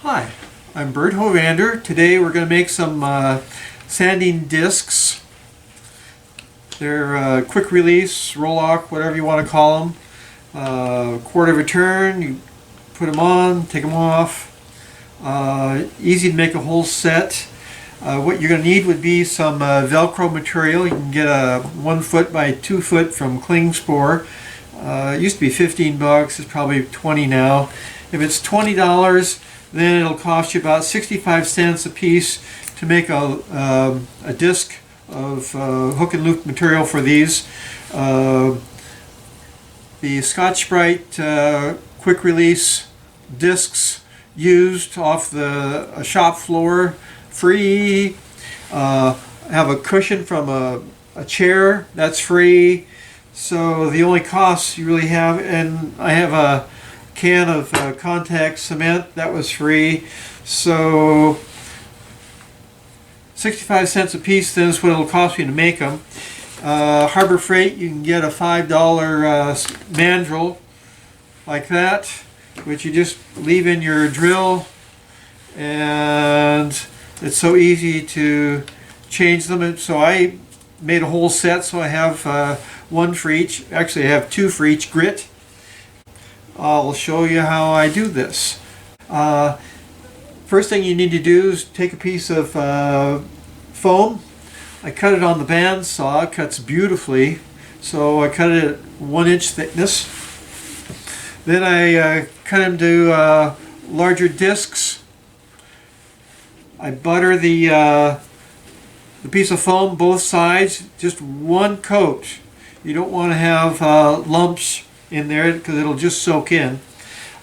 Hi, I'm Bert Hovander. Today we're going to make some sanding discs. They're quick release, roll-off, whatever you want to call them. Quarter of a turn, you put them on, take them off. Easy to make a whole set. What you're going to need would be some Velcro material. You can get a 1 foot by 2 foot from Klingspor. It used to be 15 bucks, it's probably 20 now. If it's $20, then it'll cost you about 65 cents a piece to make a disc of hook and loop material for these. The Scotch-Brite quick release discs used off the shop floor, free. Have a cushion from a chair, that's free. So the only costs you really have, and I have a can of contact cement, that was free. So 65 cents a piece, then is what it'll cost me to make them. Harbor Freight, you can get a $5 mandrel like that, which you just leave in your drill, and it's so easy to change them. And so I made a whole set, so I have one for each. Actually, I have two for each grit. I'll show you how I do this. First thing you need to do is take a piece of foam. I cut it on the bandsaw. It cuts beautifully. So I cut it at 1 inch thickness. Then I cut into larger discs. I butter the piece of foam both sides, just one coat. You don't want to have lumps in there because it'll just soak in.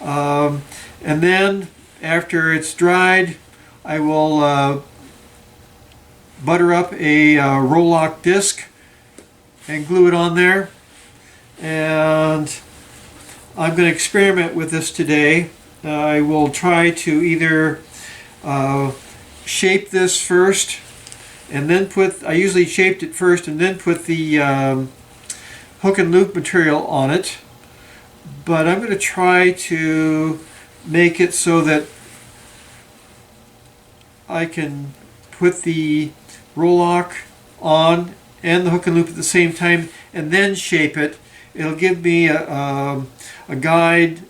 And then after it's dried, I will butter up a roll-lock disc and glue it on there. And I'm going to experiment with this today. I will try to either shape this first and then I usually shaped it first and then put the hook and loop material on it. But I'm going to try to make it so that I can put the roll-lock on and the hook and loop at the same time and then shape it. It'll give me a guide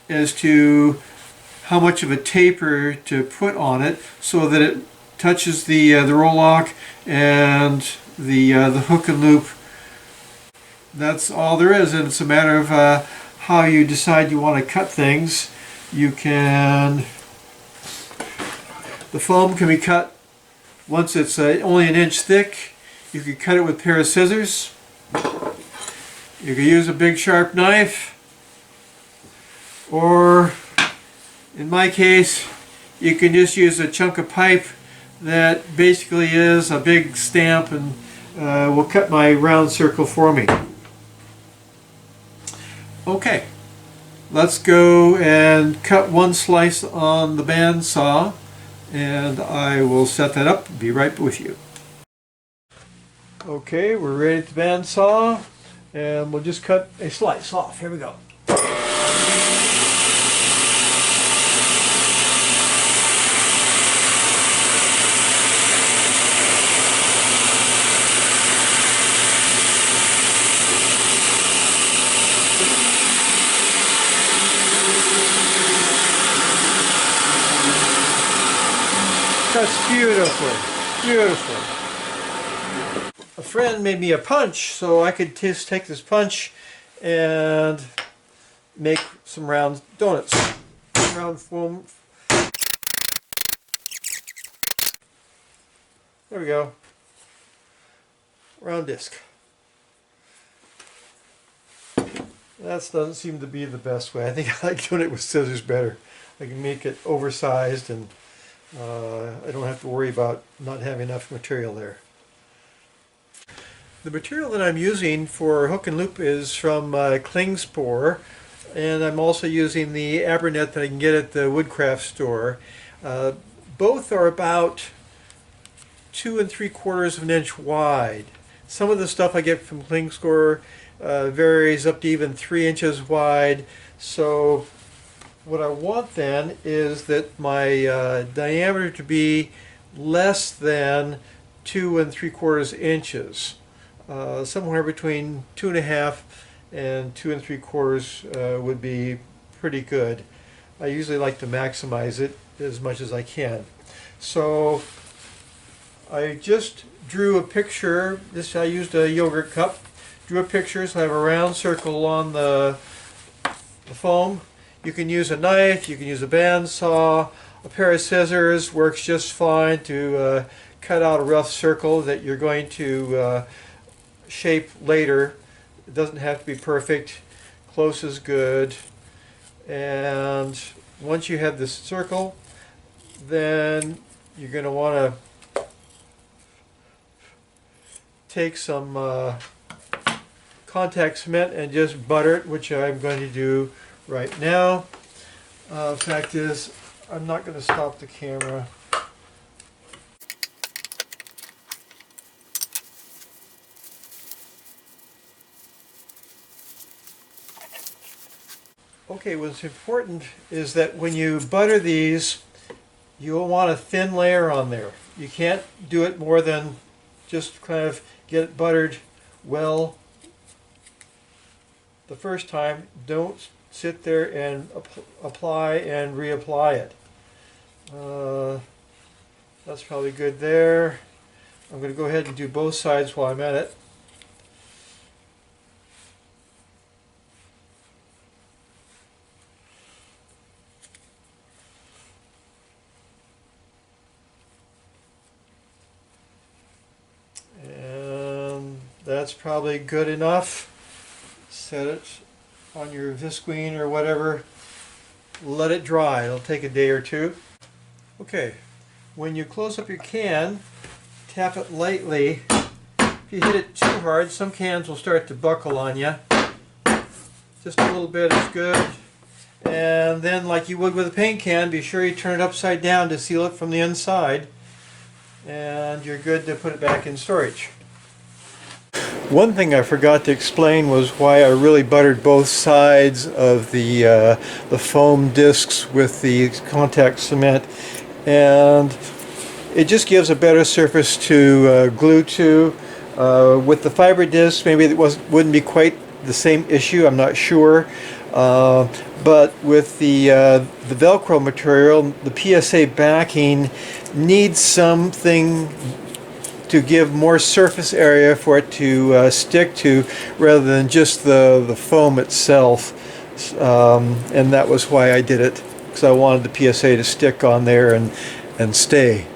as to how much of a taper to put on it so that it touches the roll-lock and the hook and loop. That's all there is, and it's a matter of how you decide you want to cut things. You can, the foam can be cut once it's only 1 inch thick. You could cut it with a pair of scissors. You could use a big sharp knife, or in my case you can just use a chunk of pipe that basically is a big stamp and will cut my round circle for me. Okay, let's go and cut one slice on the bandsaw, and I will set that up and be right with you. Okay, we're ready at the bandsaw, and we'll just cut a slice off. Here we go. Cuts beautifully, beautifully. A friend made me a punch, so I could just take this punch and make some round donuts. Round foam. There we go. Round disc. That doesn't seem to be the best way. I think I like doing it with scissors better. I can make it oversized and I don't have to worry about not having enough material there. The material that I'm using for hook and loop is from Klingspor, and I'm also using the Abernet that I can get at the woodcraft store. Both are about 2 3/4 of an inch wide. Some of the stuff I get from Klingspor varies up to even 3 inches wide. So What I want then is that my diameter to be less than 2 3/4 inches. Somewhere between 2.5 and 2 3/4 would be pretty good. I usually like to maximize it as much as I can. So I just drew a picture. I used a yogurt cup. Drew a picture, so I have a round circle on the foam. You can use a knife, you can use a bandsaw, a pair of scissors works just fine to cut out a rough circle that you're going to shape later. It doesn't have to be perfect. Close is good. And once you have this circle, then you're going to want to take some contact cement and just butter it, which I'm going to do right now. Fact is, I'm not going to stop the camera. Okay, what's important is that when you butter these, you'll want a thin layer on there. You can't do it more than just kind of get it buttered well the first time. Don't sit there and apply and reapply it. That's probably good there. I'm going to go ahead and do both sides while I'm at it. And that's probably good enough. Set it on your visqueen or whatever. Let it dry. It'll take a day or two. Okay, when you close up your can, tap it lightly. If you hit it too hard, some cans will start to buckle on you. Just a little bit is good. And then, like you would with a paint can, be sure you turn it upside down to seal it from the inside. And you're good to put it back in storage. One thing I forgot to explain was why I really buttered both sides of the foam discs with the contact cement, and it just gives a better surface to glue to. With the fiber discs, maybe it wouldn't be quite the same issue. I'm not sure, but with the Velcro material, the PSA backing needs something to give more surface area for it to stick to, rather than just the foam itself. And that was why I did it, because I wanted the PSA to stick on there and stay.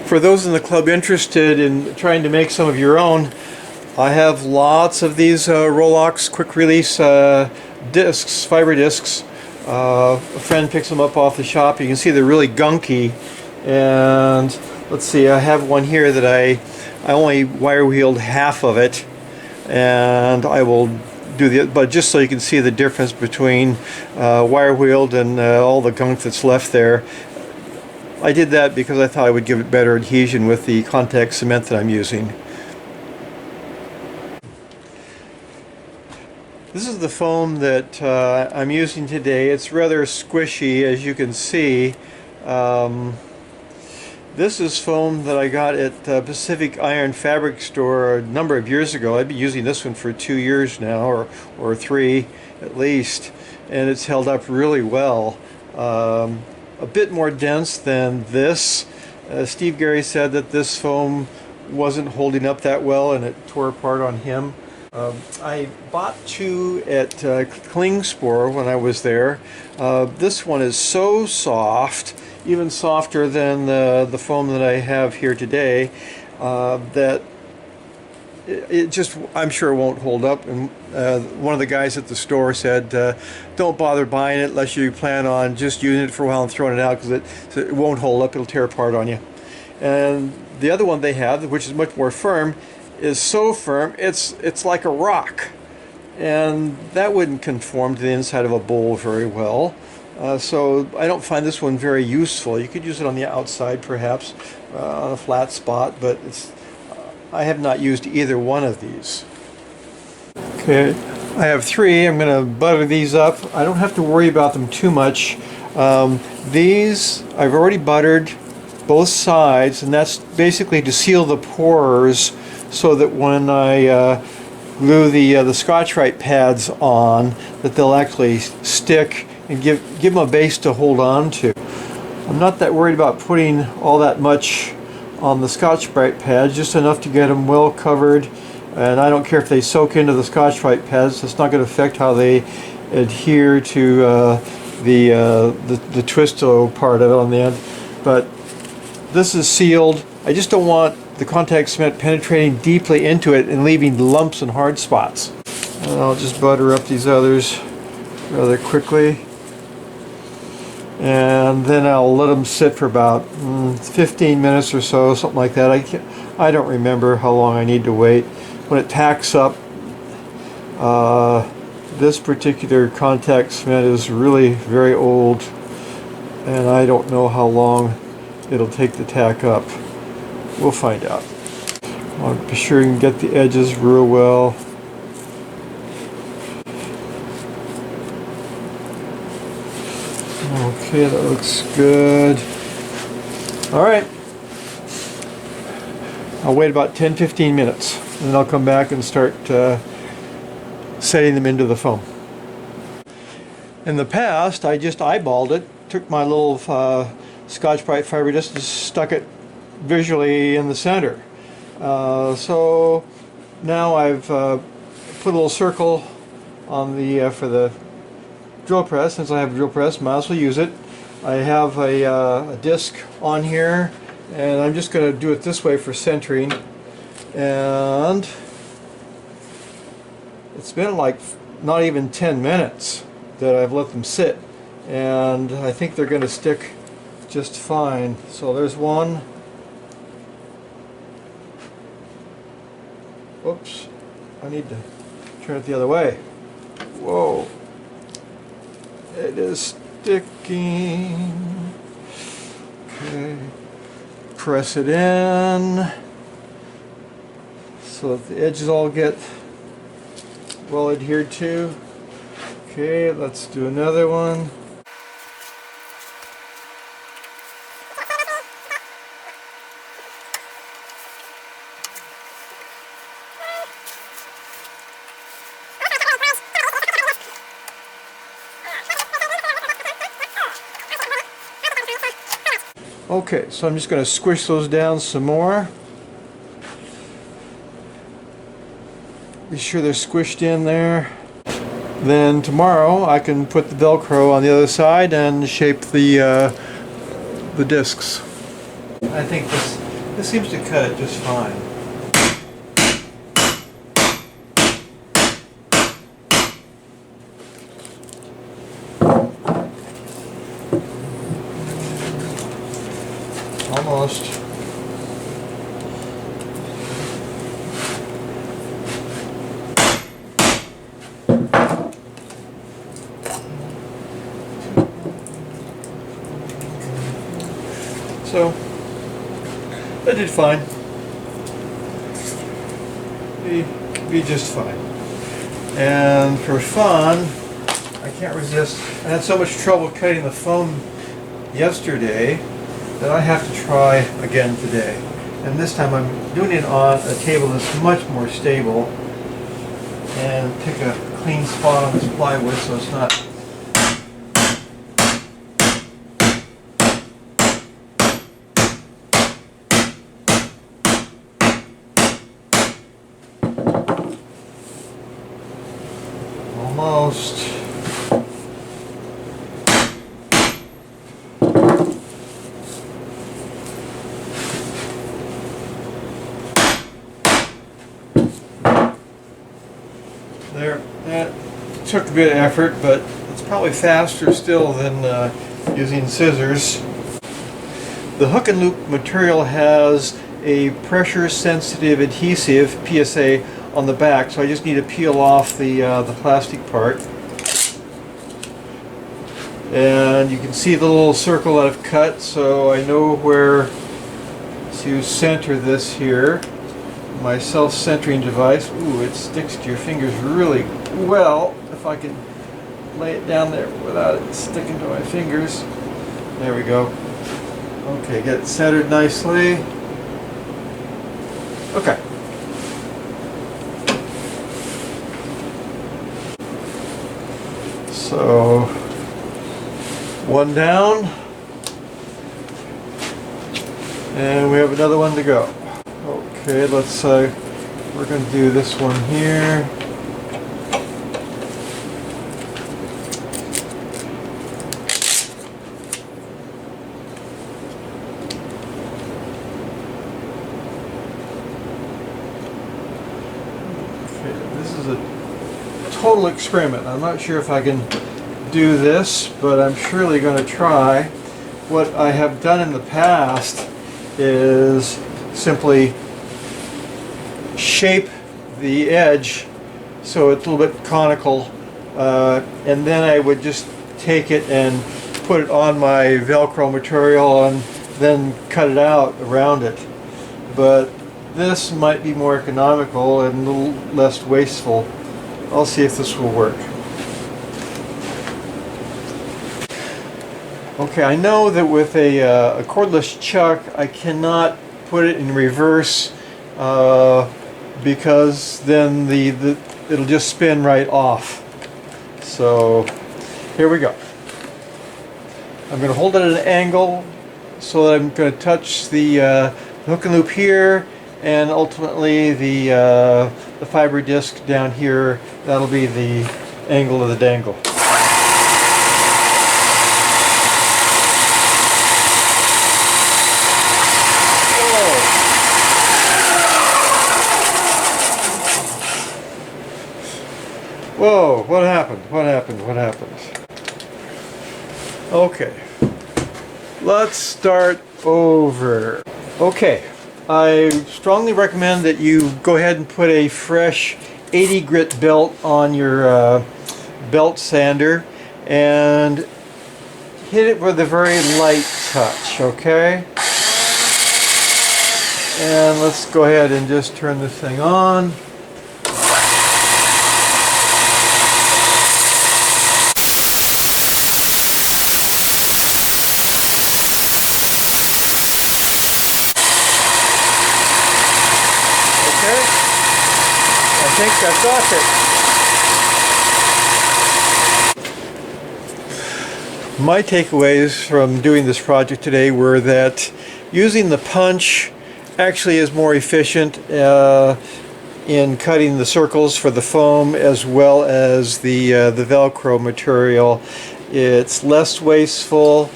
For those in the club interested in trying to make some of your own, I have lots of these Rolox quick release discs, fiber discs. A friend picks them up off the shop. You can see they're really gunky. And let's see, I have one here that I only wire wheeled half of it, and I will do the, but just so you can see the difference between wire wheeled and all the gunk that's left there. I did that because I thought I would give it better adhesion with the contact cement that I'm using. This is the foam that I'm using today. It's rather squishy, as you can see. This is foam that I got at Pacific Iron Fabric Store a number of years ago. I've been using this one for 2 years now, or 3 at least, and it's held up really well. A bit more dense than this. Steve Gary said that this foam wasn't holding up that well and it tore apart on him. I bought 2 at Klingspor when I was there. This one is so soft, even softer than the foam that I have here today, that it just, I'm sure it won't hold up. And one of the guys at the store said, don't bother buying it unless you plan on just using it for a while and throwing it out, because it won't hold up, it'll tear apart on you. And the other one they have, which is much more firm, is so firm it's like a rock, and that wouldn't conform to the inside of a bowl very well. So I don't find this one very useful. You could use it on the outside perhaps, on a flat spot, but I have not used either one of these. Okay, I have 3. I'm going to butter these up. I don't have to worry about them too much. These I've already buttered both sides, and that's basically to seal the pores so that when I glue the Scotch-Brite pads on, that they'll actually stick and give them a base to hold on to. I'm not that worried about putting all that much on the Scotch-Brite pads, just enough to get them well covered. And I don't care if they soak into the Scotch-Brite pads. It's not going to affect how they adhere to the Twisto part of it on the end. But this is sealed. I just don't want the contact cement penetrating deeply into it and leaving lumps and hard spots. And I'll just butter up these others rather quickly. And then I'll let them sit for about 15 minutes or so, something like that. I don't remember how long I need to wait. When it tacks up, this particular contact cement is really very old, and I don't know how long it'll take to tack up. We'll find out. I'll be sure you can get the edges real well. Okay, that looks good. Alright. I'll wait about 10-15 minutes, and then I'll come back and start setting them into the foam. In the past, I just eyeballed it, took my little Scotch-Brite fiber disc and stuck it visually in the center. So now I've put a little circle on the for the drill press. Since I have a drill press, might as well use it. I have a disc on here, and I'm just going to do it this way for centering. And it's been like not even 10 minutes that I've let them sit, and I think they're going to stick just fine. So there's one. Oops, I need to turn it the other way. Whoa, it is sticking. Okay, press it in so that the edges all get well adhered to. Okay, let's do another one. Okay, so I'm just going to squish those down some more. Be sure they're squished in there. Then tomorrow I can put the Velcro on the other side and shape the discs. I think this seems to cut it just fine. Almost. So, that did fine. Be just fine. And for fun, I can't resist. I had so much trouble cutting the foam yesterday that I have to try again today. And this time I'm doing it on a table that's much more stable, and pick a clean spot on this plywood so it's not almost. There, that took a bit of effort, but it's probably faster still than using scissors. The hook and loop material has a pressure sensitive adhesive, PSA, on the back, so I just need to peel off the plastic part. And you can see the little circle that I've cut, so I know where to center this here. my self-centering device. Ooh, it sticks to your fingers really well. If I can lay it down there without it sticking to my fingers. There we go. Okay, get it centered nicely. Okay. So, one down. And we have another one to go. Okay, let's we're going to do this one here. Okay, this is a total experiment. I'm not sure if I can do this, but I'm surely going to try. What I have done in the past is simply shape the edge so it's a little bit conical, and then I would just take it and put it on my Velcro material and then cut it out around it. But this might be more economical and a little less wasteful. I'll see if this will work. Okay, I know that with a cordless chuck I cannot put it in reverse because then it'll just spin right off. So here we go. I'm going to hold it at an angle so that I'm going to touch the hook and loop here, and ultimately the fiber disc down here. That'll be the angle of the dangle. Whoa, what happened? What happened? What happened? Okay, let's start over. Okay, I strongly recommend that you go ahead and put a fresh 80 grit belt on your belt sander and hit it with a very light touch, okay? And let's go ahead and just turn this thing on. I think I got it. My takeaways from doing this project today were that using the punch actually is more efficient in cutting the circles for the foam as well as the Velcro material. It's less wasteful.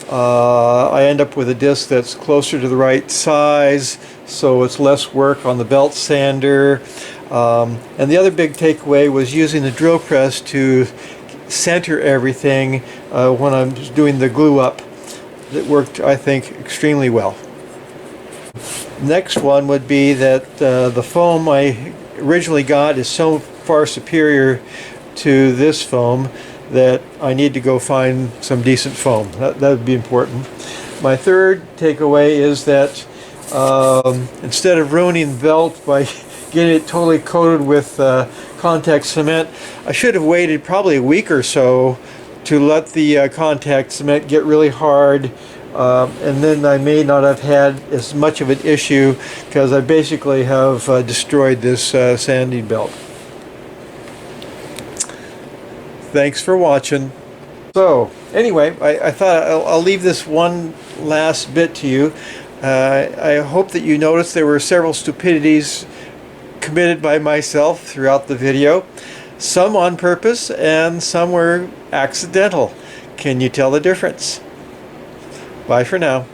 I end up with a disc that's closer to the right size, so it's less work on the belt sander. And the other big takeaway was using the drill press to center everything when I'm doing the glue up. It worked, I think, extremely well. Next one would be that the foam I originally got is so far superior to this foam that I need to go find some decent foam. That would be important. My third takeaway is that instead of ruining the belt by getting it totally coated with contact cement, I should have waited probably a week or so to let the contact cement get really hard, and then I may not have had as much of an issue because I basically have destroyed this sanding belt. Thanks for watching. So anyway, I thought I'll leave this one last bit to you. I hope that you noticed there were several stupidities committed by myself throughout the video. Some on purpose and some were accidental. Can you tell the difference? Bye for now.